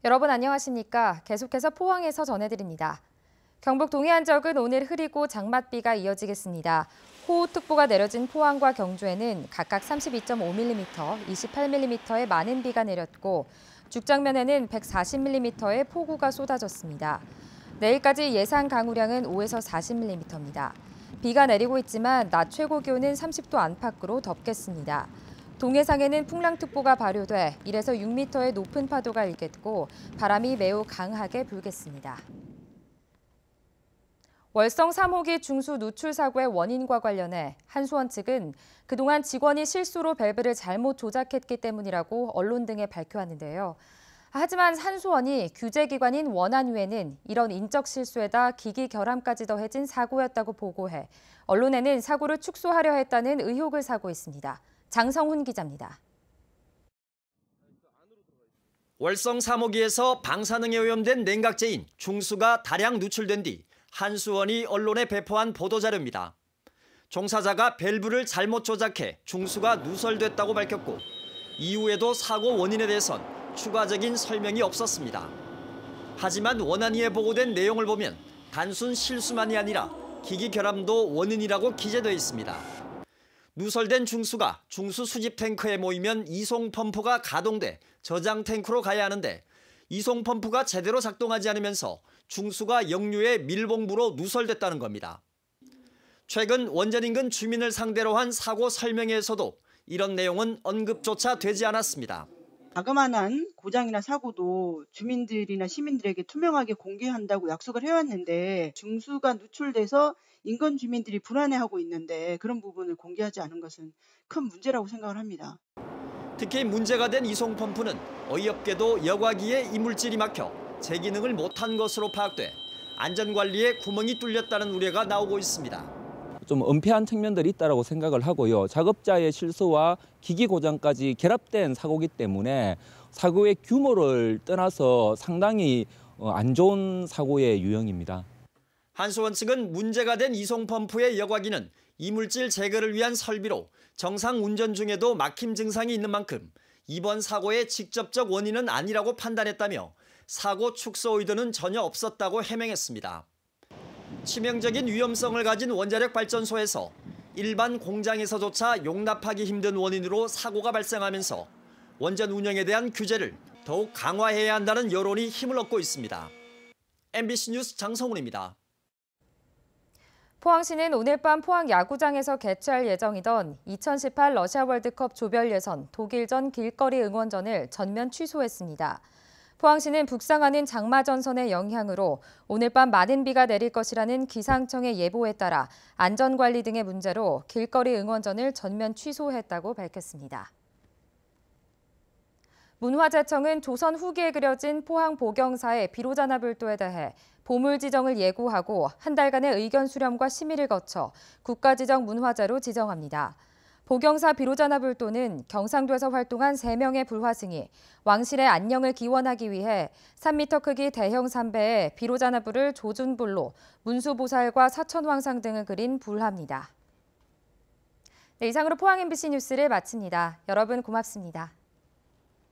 여러분 안녕하십니까? 계속해서 포항에서 전해드립니다. 경북 동해안 지역은 오늘 흐리고 장맛비가 이어지겠습니다. 호우특보가 내려진 포항과 경주에는 각각 32.5mm, 28mm의 많은 비가 내렸고 죽장면에는 140mm의 폭우가 쏟아졌습니다. 내일까지 예상 강우량은 5에서 40mm입니다. 비가 내리고 있지만 낮 최고 기온은 30도 안팎으로 덥겠습니다. 동해상에는 풍랑특보가 발효돼 1에서 6m의 높은 파도가 일겠고 바람이 매우 강하게 불겠습니다. 월성 3호기 중수 누출 사고의 원인과 관련해 한수원 측은 그동안 직원이 실수로 밸브를 잘못 조작했기 때문이라고 언론 등에 발표하는데요. 하지만 한수원이 규제기관인 원안위에는 이런 인적 실수에다 기기 결함까지 더해진 사고였다고 보고해 언론에는 사고를 축소하려 했다는 의혹을 사고 있습니다. 장성훈 기자입니다. 월성 3호기에서 방사능에 오염된 냉각제인 중수가 다량 누출된 뒤 한수원이 언론에 배포한 보도자료입니다. 종사자가 밸브를 잘못 조작해 중수가 누설됐다고 밝혔고 이후에도 사고 원인에 대해선 추가적인 설명이 없었습니다. 하지만 원안위에 보고된 내용을 보면 단순 실수만이 아니라 기기 결함도 원인이라고 기재되어 있습니다. 누설된 중수가 중수 수집 탱크에 모이면 이송 펌프가 가동돼 저장 탱크로 가야 하는데 이송 펌프가 제대로 작동하지 않으면서 중수가 역류해 밀봉부로 누설됐다는 겁니다. 최근 원전 인근 주민을 상대로 한 사고 설명회에서도 이런 내용은 언급조차 되지 않았습니다. 자그마한 고장이나 사고도 주민들이나 시민들에게 투명하게 공개한다고 약속을 해왔는데 중수가 누출돼서 인근 주민들이 불안해하고 있는데 그런 부분을 공개하지 않은 것은 큰 문제라고 생각을 합니다. 특히 문제가 된 이송 펌프는 어이없게도 여과기에 이물질이 막혀 제기능을 못한 것으로 파악돼 안전관리에 구멍이 뚫렸다는 우려가 나오고 있습니다. 좀 은폐한 측면들이 있다고 생각을 하고요. 작업자의 실수와 기기 고장까지 결합된 사고이기 때문에 사고의 규모를 떠나서 상당히 안 좋은 사고의 유형입니다. 한수원 측은 문제가 된 이송 펌프의 여과기는 이물질 제거를 위한 설비로 정상 운전 중에도 막힘 증상이 있는 만큼 이번 사고의 직접적 원인은 아니라고 판단했다며 사고 축소 의도는 전혀 없었다고 해명했습니다. 치명적인 위험성을 가진 원자력 발전소에서 일반 공장에서조차 용납하기 힘든 원인으로 사고가 발생하면서 원전 운영에 대한 규제를 더욱 강화해야 한다는 여론이 힘을 얻고 있습니다. MBC 뉴스 장성훈입니다. 포항시는 오늘 밤 포항 야구장에서 개최할 예정이던 2018 러시아 월드컵 조별 예선 독일전 길거리 응원전을 전면 취소했습니다. 포항시는 북상하는 장마전선의 영향으로 오늘 밤 많은 비가 내릴 것이라는 기상청의 예보에 따라 안전관리 등의 문제로 길거리 응원전을 전면 취소했다고 밝혔습니다. 문화재청은 조선 후기에 그려진 포항 보경사의 비로자나불도에 대해 보물 지정을 예고하고 한 달간의 의견 수렴과 심의를 거쳐 국가지정 문화재로 지정합니다. 보경사 비로자나불도는 경상도에서 활동한 3명의 불화승이 왕실의 안녕을 기원하기 위해 3m 크기 대형 삼배에 비로자나불을 조준불로 문수보살과 사천왕상 등을 그린 불화입니다. 네, 이상으로 포항 MBC 뉴스를 마칩니다. 여러분 고맙습니다.